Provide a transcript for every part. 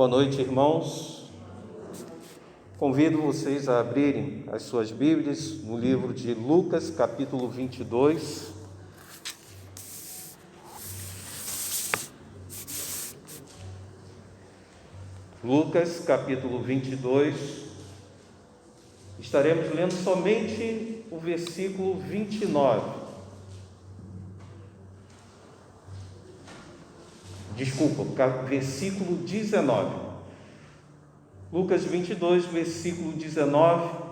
Boa noite, irmãos. Convido vocês a abrirem as suas Bíblias no livro de Lucas, capítulo 22. Lucas, capítulo 22. Estaremos lendo somente o versículo 29. Versículo 19. Lucas 22, versículo 19.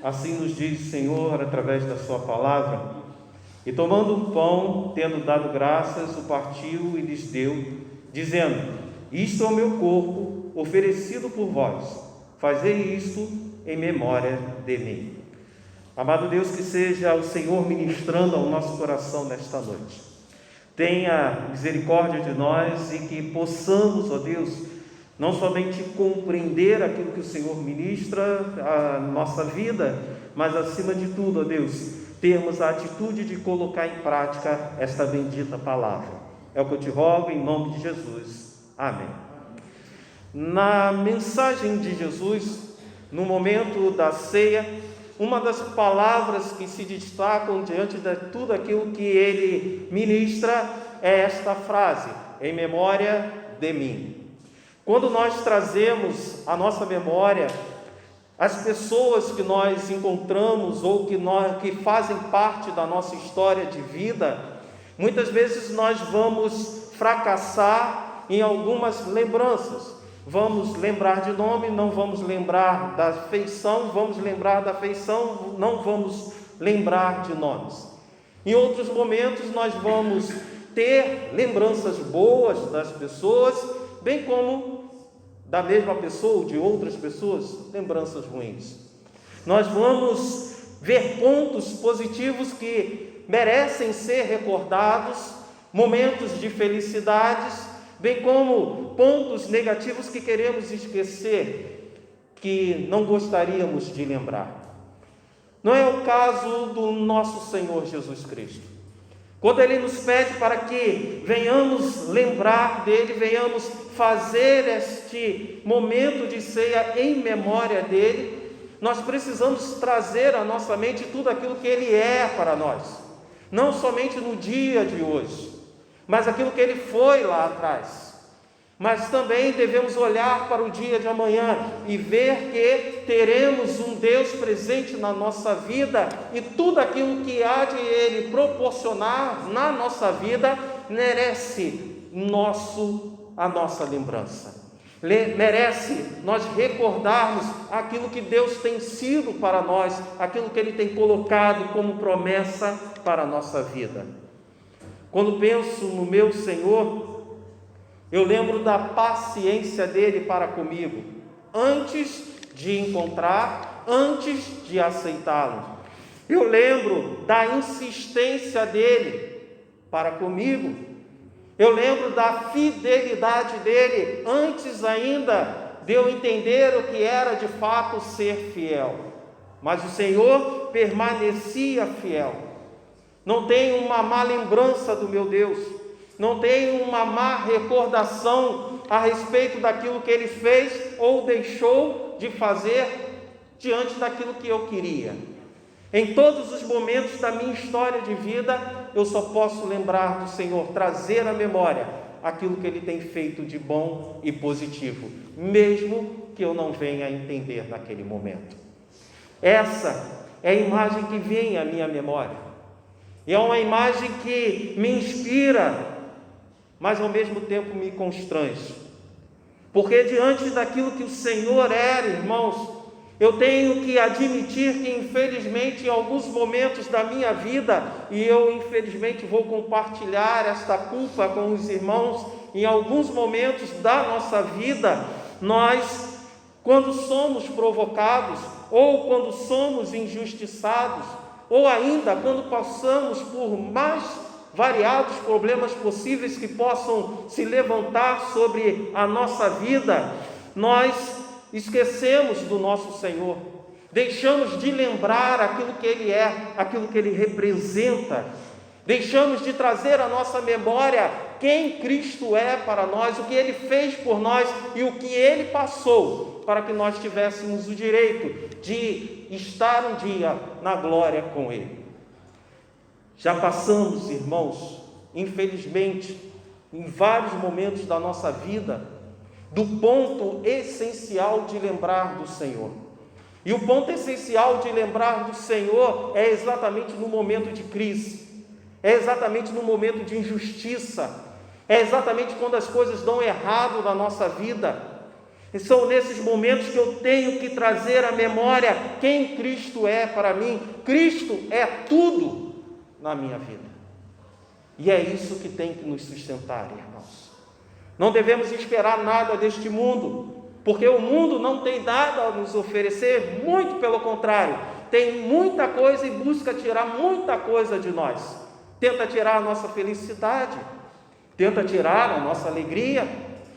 Assim nos diz o Senhor através da sua palavra: E tomando um pão, tendo dado graças, o partiu e lhes deu, dizendo: Isto é o meu corpo, oferecido por vós. Fazei isto em memória de mim. Amado Deus, que seja o Senhor ministrando ao nosso coração nesta noite. Tenha misericórdia de nós e que possamos, ó Deus, não somente compreender aquilo que o Senhor ministra à nossa vida, mas acima de tudo, ó Deus, termos a atitude de colocar em prática esta bendita palavra. É o que eu te rogo em nome de Jesus. Amém. Na mensagem de Jesus, no momento da ceia, uma das palavras que se destacam diante de tudo aquilo que ele ministra é esta frase: em memória de mim. Quando nós trazemos à nossa memória as pessoas que nós encontramos ou que fazem parte da nossa história de vida, muitas vezes nós vamos fracassar em algumas lembranças. Vamos lembrar de nome, não vamos lembrar da feição, vamos lembrar da feição, não vamos lembrar de nomes. Em outros momentos nós vamos ter lembranças boas das pessoas, bem como da mesma pessoa ou de outras pessoas, lembranças ruins. Nós vamos ver pontos positivos que merecem ser recordados, momentos de felicidades, bem como pontos negativos que queremos esquecer, que não gostaríamos de lembrar. Não é o caso do nosso Senhor Jesus Cristo. Quando Ele nos pede para que venhamos lembrar dEle, venhamos fazer este momento de ceia em memória dEle, nós precisamos trazer à nossa mente tudo aquilo que Ele é para nós, não somente no dia de hoje, mas aquilo que Ele foi lá atrás. Mas também devemos olhar para o dia de amanhã e ver que teremos um Deus presente na nossa vida, e tudo aquilo que há de Ele proporcionar na nossa vida merece a nossa lembrança. Merece nós recordarmos aquilo que Deus tem sido para nós, aquilo que Ele tem colocado como promessa para a nossa vida. Quando penso no meu Senhor, eu lembro da paciência dele para comigo, antes de encontrar, antes de aceitá-lo. Eu lembro da insistência dele para comigo. Eu lembro da fidelidade dele, antes ainda de eu entender o que era de fato ser fiel. Mas o Senhor permanecia fiel. Não tenho uma má lembrança do meu Deus. Não tenho uma má recordação a respeito daquilo que Ele fez ou deixou de fazer diante daquilo que eu queria. Em todos os momentos da minha história de vida, eu só posso lembrar do Senhor, trazer à memória aquilo que Ele tem feito de bom e positivo, mesmo que eu não venha a entender naquele momento. Essa é a imagem que vem à minha memória. E é uma imagem que me inspira, mas ao mesmo tempo me constrange, porque diante daquilo que o Senhor era, irmãos, eu tenho que admitir que infelizmente em alguns momentos da minha vida, e eu infelizmente vou compartilhar esta culpa com os irmãos, em alguns momentos da nossa vida, nós, quando somos provocados, ou quando somos injustiçados, ou ainda quando passamos por mais variados problemas possíveis que possam se levantar sobre a nossa vida, nós esquecemos do nosso Senhor, deixamos de lembrar aquilo que Ele é, aquilo que Ele representa, deixamos de trazer à nossa memória quem Cristo é para nós, o que Ele fez por nós e o que Ele passou para que nós tivéssemos o direito de estar um dia na glória com Ele. Já passamos, irmãos, infelizmente, em vários momentos da nossa vida, do ponto essencial de lembrar do Senhor. E o ponto essencial de lembrar do Senhor é exatamente no momento de crise, é exatamente no momento de injustiça, é exatamente quando as coisas dão errado na nossa vida. E são nesses momentos que eu tenho que trazer à memória quem Cristo é para mim. Cristo é tudo na minha vida, e é isso que tem que nos sustentar, irmãos. Não devemos esperar nada deste mundo, porque o mundo não tem nada a nos oferecer, muito pelo contrário, tem muita coisa e busca tirar muita coisa de nós, tenta tirar a nossa felicidade, tenta tirar a nossa alegria,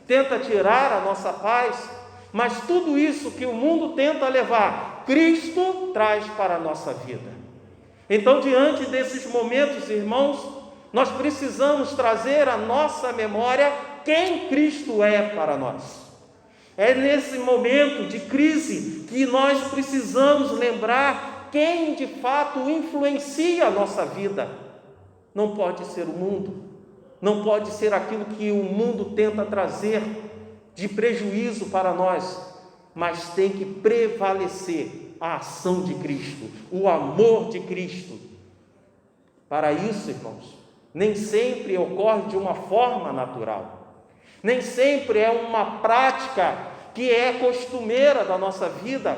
tenta tirar a nossa paz, mas tudo isso que o mundo tenta levar, Cristo traz para a nossa vida. Então, diante desses momentos, irmãos, nós precisamos trazer à nossa memória quem Cristo é para nós. É nesse momento de crise que nós precisamos lembrar quem de fato influencia a nossa vida. Não pode ser o mundo, não pode ser aquilo que o mundo tenta trazer de prejuízo para nós, mas tem que prevalecer a ação de Cristo, o amor de Cristo. Para isso, irmãos, nem sempre ocorre de uma forma natural, nem sempre é uma prática que é costumeira da nossa vida.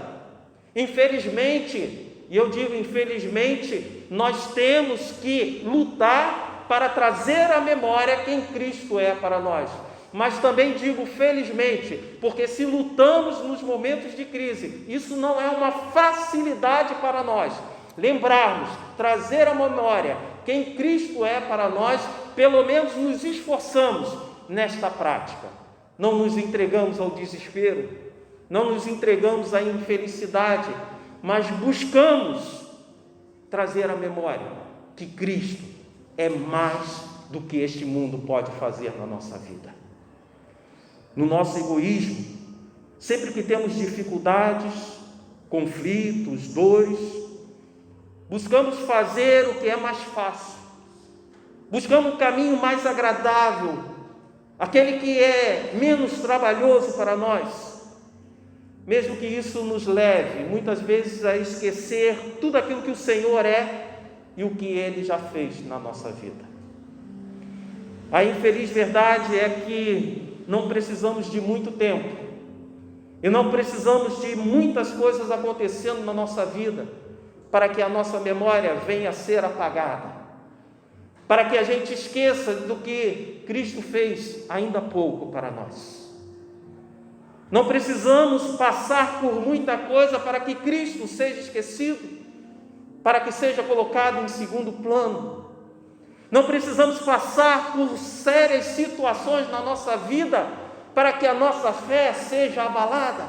Infelizmente, e eu digo infelizmente, nós temos que lutar para trazer à memória quem Cristo é para nós. Mas também digo felizmente, porque se lutamos nos momentos de crise, isso não é uma facilidade para nós. Lembrarmos, trazer à memória quem Cristo é para nós, pelo menos nos esforçamos nesta prática. Não nos entregamos ao desespero, não nos entregamos à infelicidade, mas buscamos trazer à memória que Cristo é mais do que este mundo pode fazer na nossa vida. No nosso egoísmo, sempre que temos dificuldades, conflitos, dores, buscamos fazer o que é mais fácil, buscamos um caminho mais agradável, aquele que é menos trabalhoso para nós, mesmo que isso nos leve muitas vezes a esquecer tudo aquilo que o Senhor é e o que Ele já fez na nossa vida. A infeliz verdade é que não precisamos de muito tempo e não precisamos de muitas coisas acontecendo na nossa vida para que a nossa memória venha a ser apagada, para que a gente esqueça do que Cristo fez ainda há pouco para nós. Não precisamos passar por muita coisa para que Cristo seja esquecido, para que seja colocado em segundo plano. Não precisamos passar por sérias situações na nossa vida para que a nossa fé seja abalada.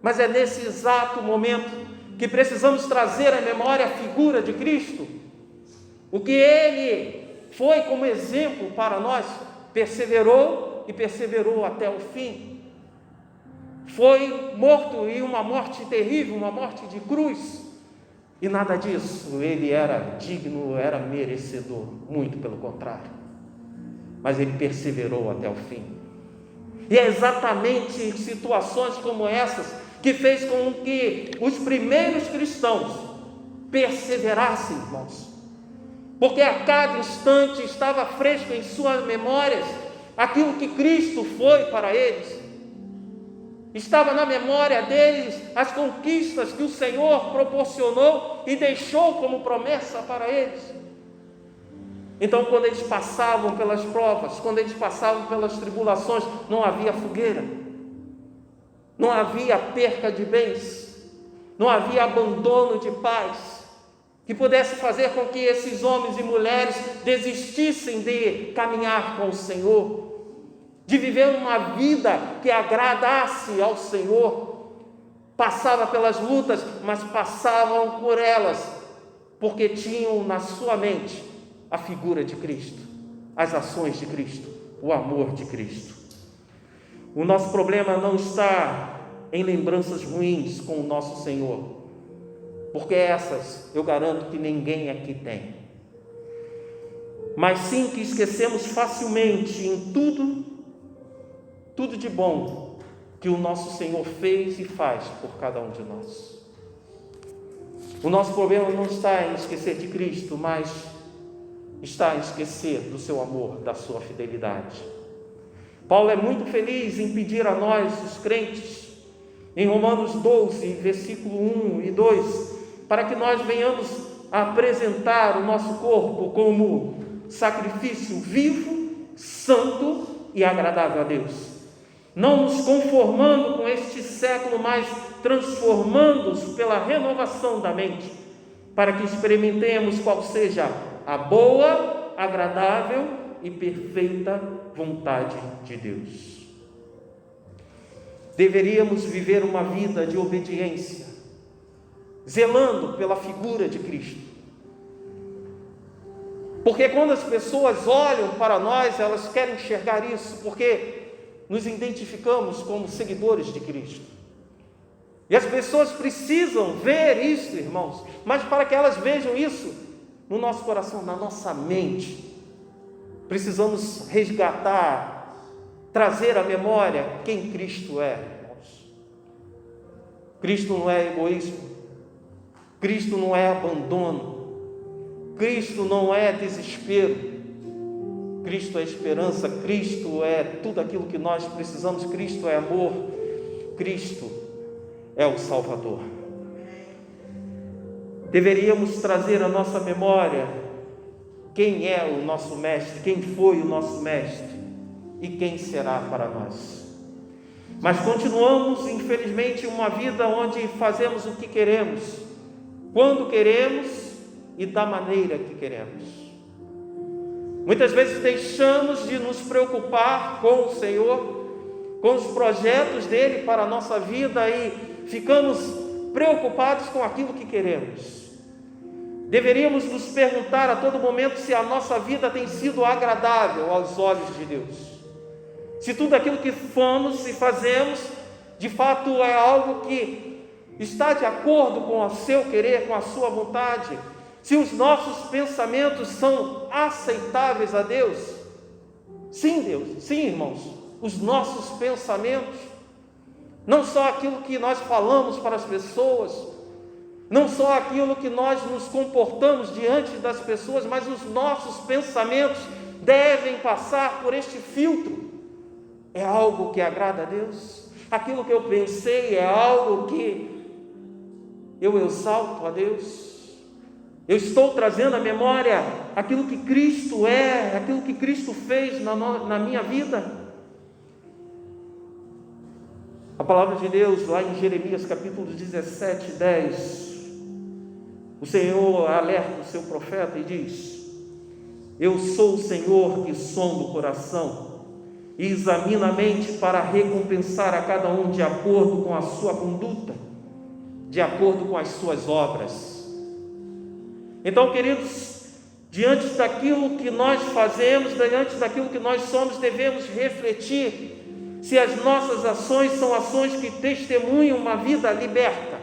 Mas é nesse exato momento que precisamos trazer à memória a figura de Cristo, o que Ele foi como exemplo para nós, perseverou e perseverou até o fim. Foi morto em uma morte terrível, uma morte de cruz. E nada disso ele era digno, era merecedor, muito pelo contrário. Mas ele perseverou até o fim. E é exatamente em situações como essas que fez com que os primeiros cristãos perseverassem, irmãos. Porque a cada instante estava fresco em suas memórias aquilo que Cristo foi para eles. Estava na memória deles as conquistas que o Senhor proporcionou e deixou como promessa para eles. Então, quando eles passavam pelas provas, quando eles passavam pelas tribulações, não havia fogueira, não havia perca de bens, não havia abandono de paz, que pudesse fazer com que esses homens e mulheres desistissem de caminhar com o Senhor, de viver uma vida que agradasse ao Senhor. Passava pelas lutas, mas passavam por elas, porque tinham na sua mente a figura de Cristo, as ações de Cristo, o amor de Cristo. O nosso problema não está em lembranças ruins com o nosso Senhor, porque essas eu garanto que ninguém aqui tem, mas sim que esquecemos facilmente em tudo de bom que o nosso Senhor fez e faz por cada um de nós. O nosso problema não está em esquecer de Cristo, mas está em esquecer do seu amor, da sua fidelidade. Paulo é muito feliz em pedir a nós, os crentes, em Romanos 12, versículo 1 e 2, para que nós venhamos a apresentar o nosso corpo como sacrifício vivo, santo e agradável a Deus. Não nos conformando com este século, mas transformando-os pela renovação da mente, para que experimentemos qual seja a boa, agradável e perfeita vontade de Deus. Deveríamos viver uma vida de obediência, zelando pela figura de Cristo. Porque quando as pessoas olham para nós, elas querem enxergar isso, porque nos identificamos como seguidores de Cristo. E as pessoas precisam ver isso, irmãos, mas para que elas vejam isso no nosso coração, na nossa mente, precisamos resgatar, trazer à memória quem Cristo é, irmãos. Cristo não é egoísmo, Cristo não é abandono, Cristo não é desespero, Cristo é esperança, Cristo é tudo aquilo que nós precisamos, Cristo é amor, Cristo é o Salvador. Deveríamos trazer à nossa memória quem é o nosso mestre, quem foi o nosso mestre e quem será para nós. Mas continuamos, infelizmente, uma vida onde fazemos o que queremos, quando queremos e da maneira que queremos. Muitas vezes deixamos de nos preocupar com o Senhor, com os projetos dele para a nossa vida e ficamos preocupados com aquilo que queremos. Deveríamos nos perguntar a todo momento se a nossa vida tem sido agradável aos olhos de Deus. Se tudo aquilo que fomos e fazemos, de fato é algo que está de acordo com o seu querer, com a sua vontade. Se os nossos pensamentos são aceitáveis a Deus. Sim, Deus, sim, irmãos, os nossos pensamentos, não só aquilo que nós falamos para as pessoas, não só aquilo que nós nos comportamos diante das pessoas, mas os nossos pensamentos devem passar por este filtro. É algo que agrada a Deus? Aquilo que eu pensei é algo que eu exalto a Deus? Eu estou trazendo à memória aquilo que Cristo é, aquilo que Cristo fez na minha vida? A palavra de Deus, lá em Jeremias capítulo 17, 10, o Senhor alerta o seu profeta e diz: eu sou o Senhor que sonda o coração e examina a mente para recompensar a cada um de acordo com a sua conduta, de acordo com as suas obras. Então, queridos, diante daquilo que nós fazemos, diante daquilo que nós somos, devemos refletir se as nossas ações são ações que testemunham uma vida liberta,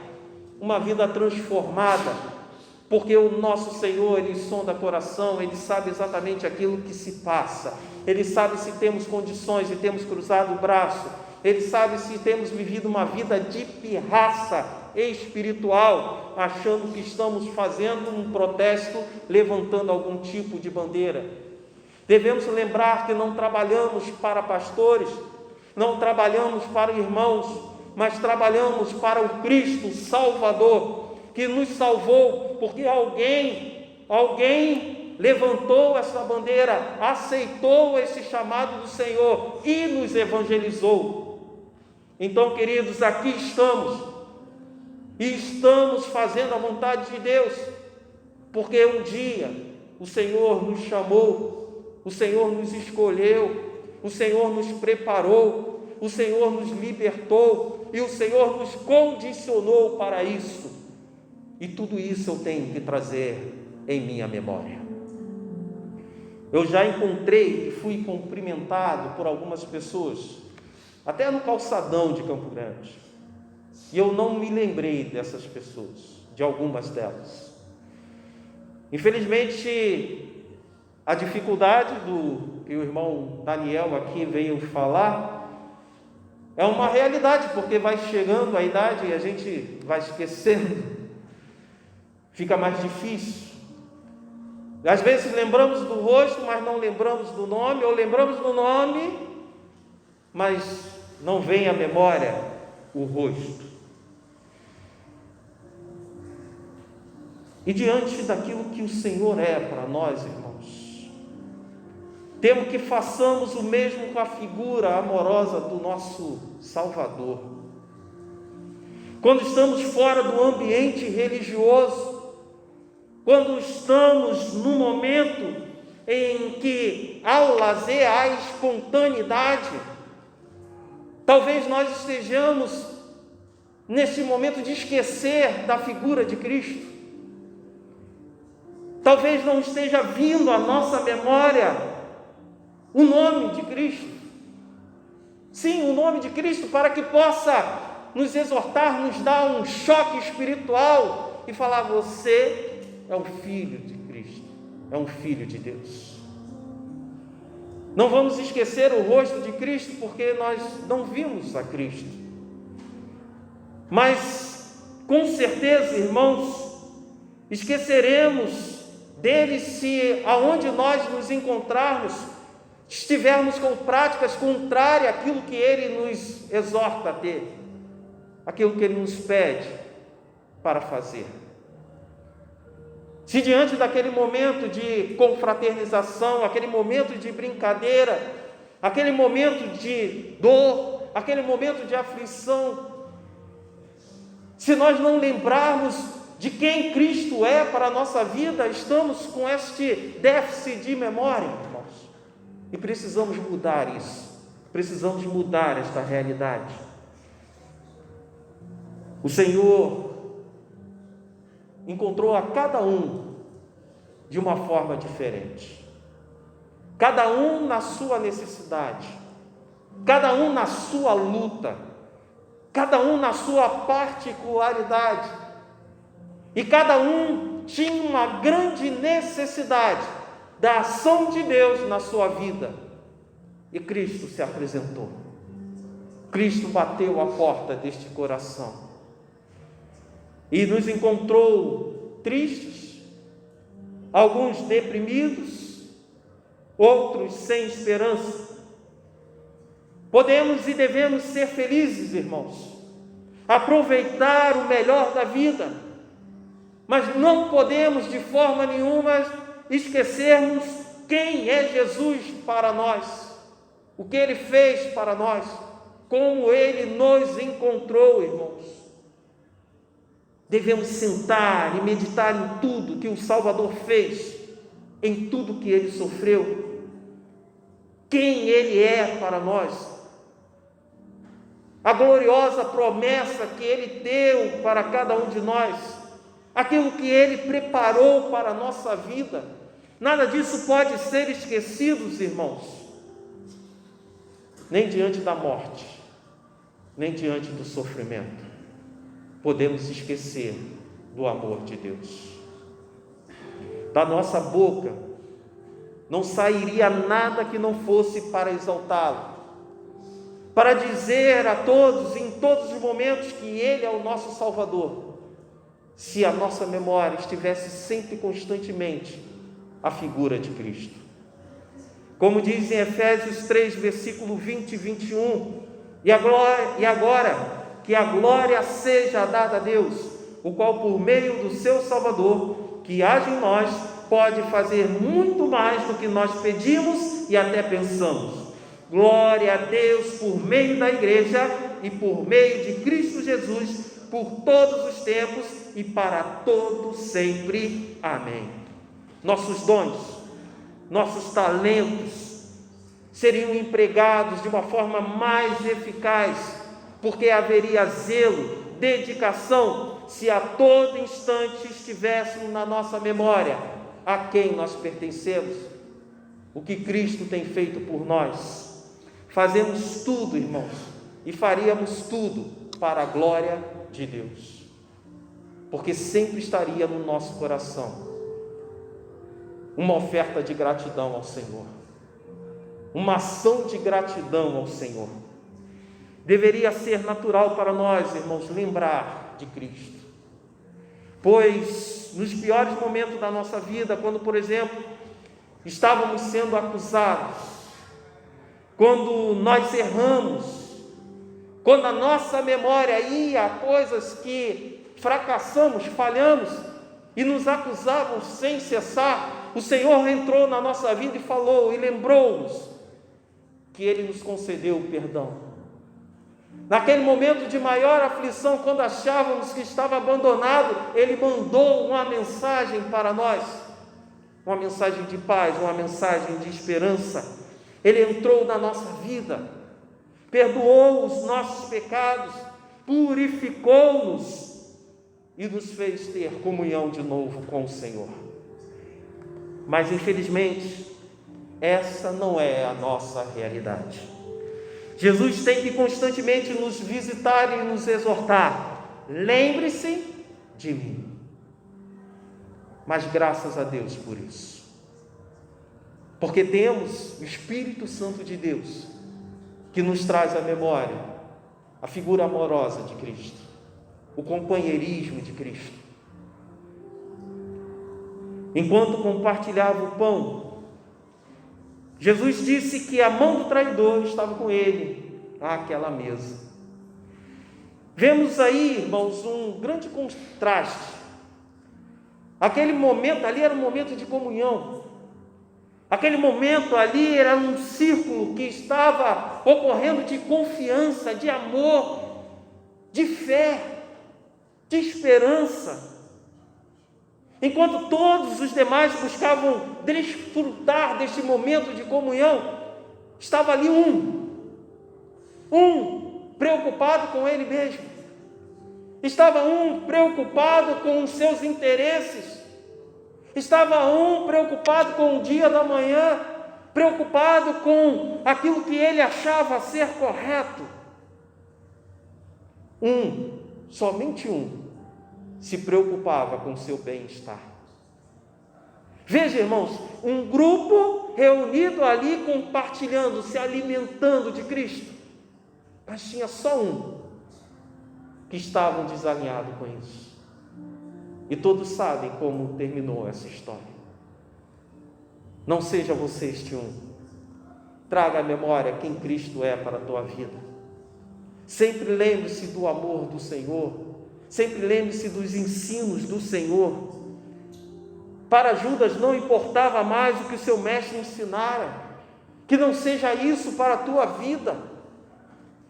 uma vida transformada, porque o nosso Senhor, Ele sonda o coração, Ele sabe exatamente aquilo que se passa, Ele sabe se temos condições e temos cruzado o braço, Ele sabe se temos vivido uma vida de pirraça espiritual, achando que estamos fazendo um protesto, levantando algum tipo de bandeira. Devemos lembrar que não trabalhamos para pastores, não trabalhamos para irmãos, mas trabalhamos para o Cristo Salvador, que nos salvou, porque alguém levantou essa bandeira, aceitou esse chamado do Senhor e nos evangelizou. Então, queridos, aqui estamos, e estamos fazendo a vontade de Deus, porque um dia o Senhor nos chamou, o Senhor nos escolheu, o Senhor nos preparou, o Senhor nos libertou, e o Senhor nos condicionou para isso. E tudo isso eu tenho que trazer em minha memória. Eu já encontrei e fui cumprimentado por algumas pessoas, até no calçadão de Campo Grande, e eu não me lembrei dessas pessoas, de algumas delas. Infelizmente, a dificuldade do que o irmão Daniel aqui veio falar é uma realidade, porque vai chegando a idade e a gente vai esquecendo, fica mais difícil. Às vezes lembramos do rosto, mas não lembramos do nome, ou lembramos do nome, mas não vem à memória o rosto. E diante daquilo que o Senhor é para nós, irmãos, temos que façamos o mesmo com a figura amorosa do nosso Salvador. Quando estamos fora do ambiente religioso, quando estamos no momento em que há o lazer, há a espontaneidade, talvez nós estejamos nesse momento de esquecer da figura de Cristo. Talvez não esteja vindo à nossa memória o nome de Cristo. Sim, o nome de Cristo, para que possa nos exortar, nos dar um choque espiritual e falar: você é um filho de Cristo, é um filho de Deus. Não vamos esquecer o rosto de Cristo, porque nós não vimos a Cristo. Mas, com certeza, irmãos, esqueceremos dele se aonde nós nos encontrarmos estivermos com práticas contrárias àquilo que ele nos exorta a ter, aquilo que ele nos pede para fazer. Se diante daquele momento de confraternização, aquele momento de brincadeira, aquele momento de dor, aquele momento de aflição, se nós não lembrarmos de quem Cristo é para a nossa vida, estamos com este déficit de memória, irmãos, e precisamos mudar isso, precisamos mudar esta realidade. O Senhor encontrou a cada um de uma forma diferente, cada um na sua necessidade, cada um na sua luta, cada um na sua particularidade, e cada um tinha uma grande necessidade da ação de Deus na sua vida, e Cristo se apresentou. Cristo bateu a porta deste coração e nos encontrou tristes, alguns deprimidos, outros sem esperança. Podemos e devemos ser felizes, irmãos, aproveitar o melhor da vida, mas não podemos de forma nenhuma esquecermos quem é Jesus para nós, o que Ele fez para nós, como Ele nos encontrou, irmãos. Devemos sentar e meditar em tudo que o Salvador fez, em tudo que Ele sofreu, quem Ele é para nós, a gloriosa promessa que Ele deu para cada um de nós, aquilo que Ele preparou para a nossa vida. Nada disso pode ser esquecido, irmãos, nem diante da morte, nem diante do sofrimento podemos esquecer do amor de Deus. Da nossa boca não sairia nada que não fosse para exaltá-lo, para dizer a todos, em todos os momentos, que Ele é o nosso Salvador, se a nossa memória estivesse sempre, constantemente, a figura de Cristo. Como diz em Efésios 3, versículo 20 e 21, e agora que a glória seja dada a Deus, o qual por meio do seu Salvador, que age em nós, pode fazer muito mais do que nós pedimos e até pensamos. Glória a Deus por meio da igreja e por meio de Cristo Jesus, por todos os tempos e para todo sempre. Amém. Nossos dons, nossos talentos seriam empregados de uma forma mais eficaz, porque haveria zelo, dedicação, se a todo instante estivéssemos na nossa memória a quem nós pertencemos, o que Cristo tem feito por nós. Fazemos tudo, irmãos, e faríamos tudo para a glória de Deus, porque sempre estaria no nosso coração uma oferta de gratidão ao Senhor, uma ação de gratidão ao Senhor. Deveria ser natural para nós, irmãos, lembrar de Cristo, pois nos piores momentos da nossa vida, quando, por exemplo, estávamos sendo acusados, quando nós erramos, quando a nossa memória ia a coisas que fracassamos, falhamos e nos acusavam sem cessar, o Senhor entrou na nossa vida e falou e lembrou-nos que Ele nos concedeu o perdão. Naquele momento de maior aflição, quando achávamos que estava abandonado, Ele mandou uma mensagem para nós, uma mensagem de paz, uma mensagem de esperança. Ele entrou na nossa vida, perdoou os nossos pecados, purificou-nos e nos fez ter comunhão de novo com o Senhor. Mas infelizmente, essa não é a nossa realidade. Jesus tem que constantemente nos visitar e nos exortar. Lembre-se de mim. Mas graças a Deus por isso. Porque temos o Espírito Santo de Deus, que nos traz à memória a figura amorosa de Cristo, o companheirismo de Cristo. Enquanto compartilhava o pão, Jesus disse que a mão do traidor estava com ele àquela mesa. Vemos aí, irmãos, um grande contraste. Aquele momento ali era um momento de comunhão. Aquele momento ali era um círculo que estava ocorrendo de confiança, de amor, de fé, de esperança. Enquanto todos os demais buscavam desfrutar deste momento de comunhão, estava ali um preocupado com ele mesmo. Estava um preocupado com os seus interesses. Estava um preocupado com o dia da manhã, preocupado com aquilo que ele achava ser correto. Somente um, se preocupava com o seu bem-estar. Veja, irmãos, um grupo reunido ali, compartilhando, se alimentando de Cristo, mas tinha só um que estava desalinhado com isso. E todos sabem como terminou essa história. Não seja você este um. Traga à memória quem Cristo é para a tua vida. Sempre lembre-se do amor do Senhor. Sempre lembre-se dos ensinos do Senhor. Para Judas não importava mais o que o seu mestre ensinara. Que não seja isso para a tua vida.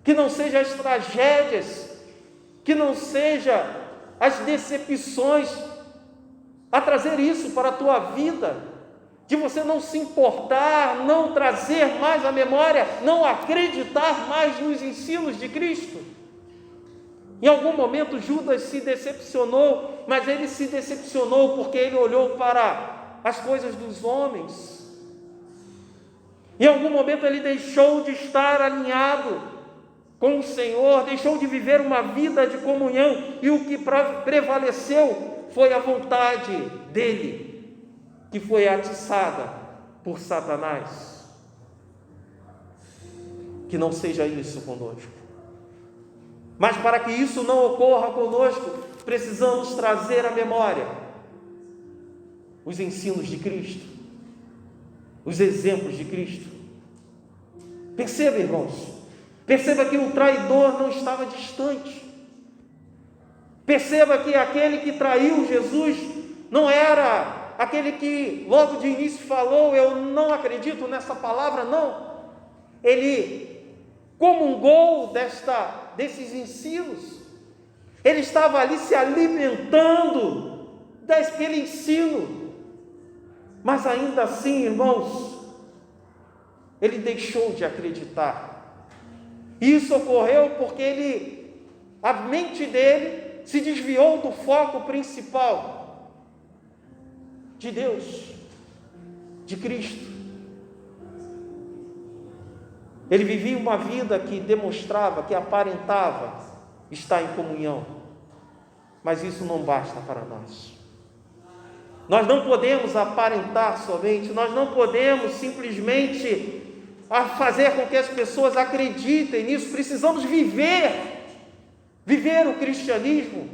Que não seja as tragédias. Que não seja as decepções a trazer isso para a tua vida. De você não se importar, não trazer mais à memória, não acreditar mais nos ensinos de Cristo. Em algum momento Judas se decepcionou, mas ele se decepcionou porque ele olhou para as coisas dos homens. Em algum momento ele deixou de estar alinhado com o Senhor, deixou de viver uma vida de comunhão, e o que prevaleceu foi a vontade dele, que foi atiçada por Satanás. Que não seja isso conosco. Mas para que isso não ocorra conosco, precisamos trazer à memória os ensinos de Cristo, os exemplos de Cristo. Perceba, irmãos, perceba que o traidor não estava distante. Perceba que aquele que traiu Jesus não era aquele que logo de início falou: eu não acredito nessa palavra, não. Ele comungou desses ensinos. Ele estava ali se alimentando daquele ensino. Mas ainda assim, irmãos, ele deixou de acreditar. Isso ocorreu porque a mente dele se desviou do foco principal de Deus, de Cristo. Ele vivia uma vida que demonstrava, que aparentava estar em comunhão, mas isso não basta para nós. Nós não podemos aparentar somente, nós não podemos simplesmente fazer com que as pessoas acreditem nisso. Precisamos viver o cristianismo.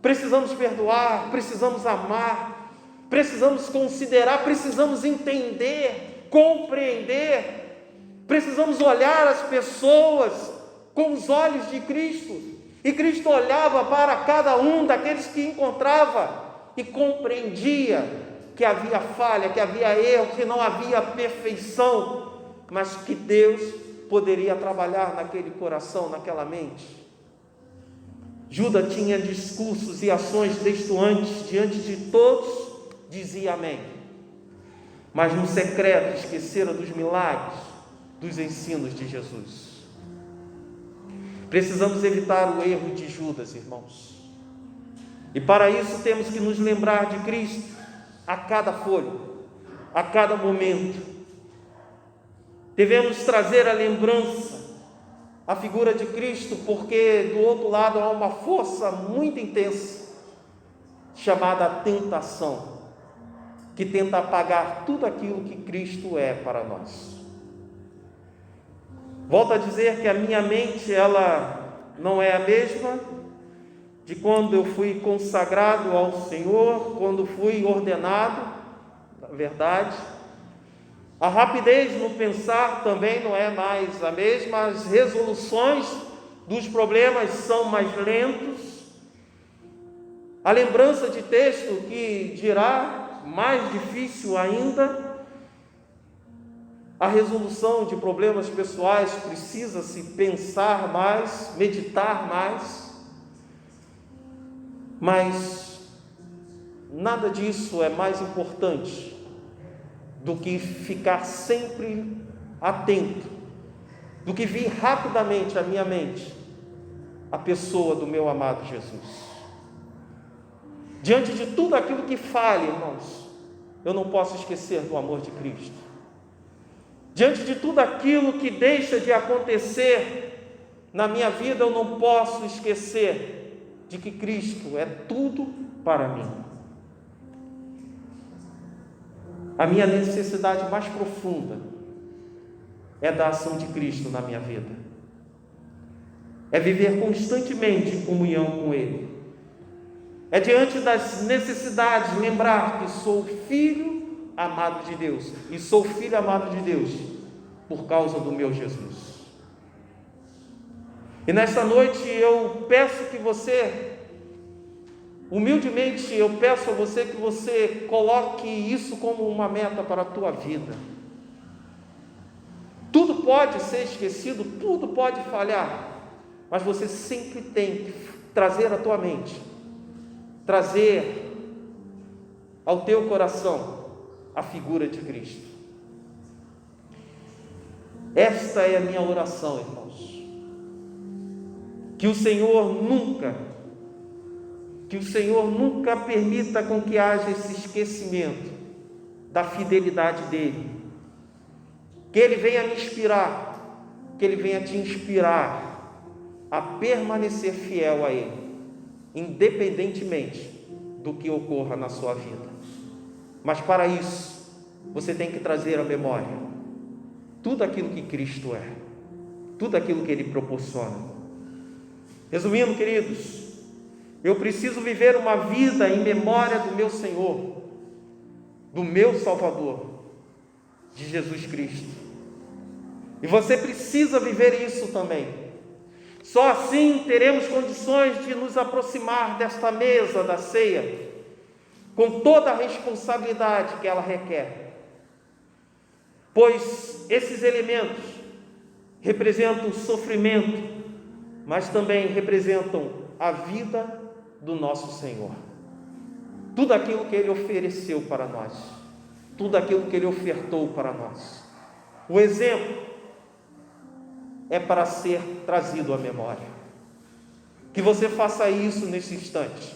Precisamos perdoar, precisamos amar, precisamos considerar, precisamos entender, compreender. Precisamos olhar as pessoas com os olhos de Cristo. E Cristo olhava para cada um daqueles que encontrava e compreendia que havia falha, que havia erro, que não havia perfeição, mas que Deus poderia trabalhar naquele coração, naquela mente. Judas tinha discursos e ações destoantes diante de todos, dizia amém, mas no secreto esquecera dos milagres, dos ensinos de Jesus. Precisamos evitar o erro de Judas, irmãos, e para isso temos que nos lembrar de Cristo a cada fôlego, a cada momento. Devemos trazer a lembrança, a figura de Cristo, porque do outro lado há uma força muito intensa, chamada tentação, que tenta apagar tudo aquilo que Cristo é para nós. Volto a dizer que a minha mente, ela não é a mesma de quando eu fui consagrado ao Senhor, quando fui ordenado, na verdade. A rapidez no pensar também não é mais a mesma, as resoluções dos problemas são mais lentos. A lembrança de texto que dirá mais difícil ainda. A resolução de problemas pessoais precisa se pensar mais, meditar mais. Mas nada disso é mais importante do que ficar sempre atento, do que vir rapidamente à minha mente a pessoa do meu amado Jesus. Diante de tudo aquilo que fale, irmãos, eu não posso esquecer do amor de Cristo. Diante de tudo aquilo que deixa de acontecer na minha vida, eu não posso esquecer de que Cristo é tudo para mim. A minha necessidade mais profunda é da ação de Cristo na minha vida. É viver constantemente em comunhão com Ele. É diante das necessidades lembrar que sou filho amado de Deus, e sou filho amado de Deus por causa do meu Jesus. E nesta noite eu peço que você, humildemente eu peço a você que você coloque isso como uma meta para a tua vida. Tudo pode ser esquecido, tudo pode falhar, mas você sempre tem que trazer à tua mente, trazer ao teu coração a figura de Cristo. Esta é a minha oração, irmãos. Que o Senhor nunca permita com que haja esse esquecimento da fidelidade dEle. Que Ele venha me inspirar, que Ele venha te inspirar a permanecer fiel a Ele, independentemente do que ocorra na sua vida. Mas para isso, você tem que trazer à memória tudo aquilo que Cristo é, tudo aquilo que Ele proporciona. Resumindo, queridos, eu preciso viver uma vida em memória do meu Senhor, do meu Salvador, de Jesus Cristo. E você precisa viver isso também. Só assim teremos condições de nos aproximar desta mesa da ceia, com toda a responsabilidade que ela requer, pois esses elementos representam o sofrimento, mas também representam a vida do nosso Senhor. Tudo aquilo que Ele ofereceu para nós, tudo aquilo que Ele ofertou para nós. O exemplo é para ser trazido à memória. Que você faça isso nesse instante.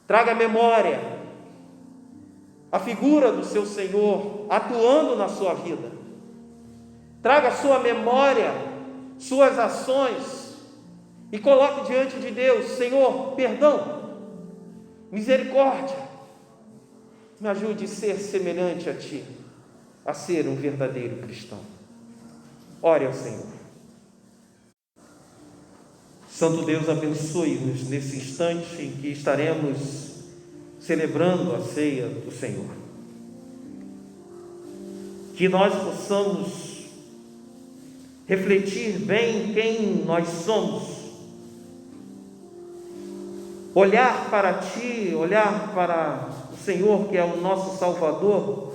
Traga à memória a figura do seu Senhor atuando na sua vida. Traga à sua memória suas ações e coloque diante de Deus: Senhor, perdão, misericórdia, me ajude a ser semelhante a Ti, a ser um verdadeiro cristão. Ore ao Senhor. Santo Deus, abençoe-nos nesse instante em que estaremos celebrando a ceia do Senhor. Que nós possamos refletir bem quem nós somos, olhar para Ti, olhar para o Senhor que é o nosso Salvador,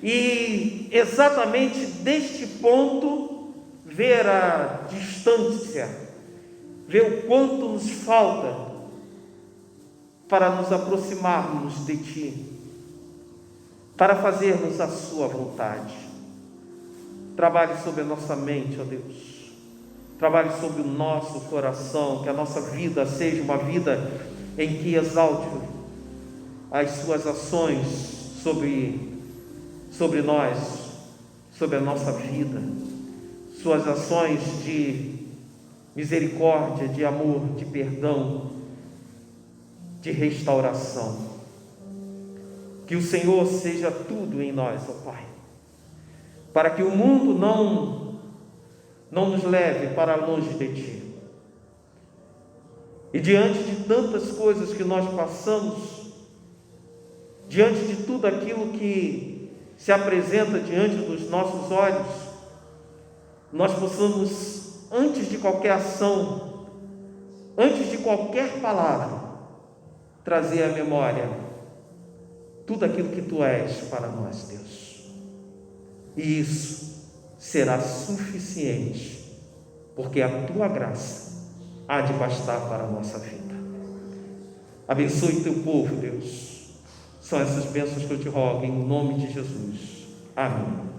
e exatamente deste ponto ver a distância, ver o quanto nos falta para nos aproximarmos de Ti, para fazermos a Sua vontade. Trabalhe sobre a nossa mente, ó Deus. Trabalhe sobre o nosso coração, que a nossa vida seja uma vida em que exalte as Suas ações sobre nós, sobre a nossa vida, suas ações de misericórdia, de amor, de perdão, de restauração. Que o Senhor seja tudo em nós, ó Pai, para que o mundo não nos leve para longe de Ti. E diante de tantas coisas que nós passamos, diante de tudo aquilo que se apresenta diante dos nossos olhos, nós possamos, antes de qualquer ação, antes de qualquer palavra, trazer à memória tudo aquilo que Tu és para nós, Deus. E isso será suficiente, porque a Tua graça há de bastar para a nossa vida. Abençoe Teu povo, Deus. São essas bênçãos que eu te rogo, em nome de Jesus. Amém.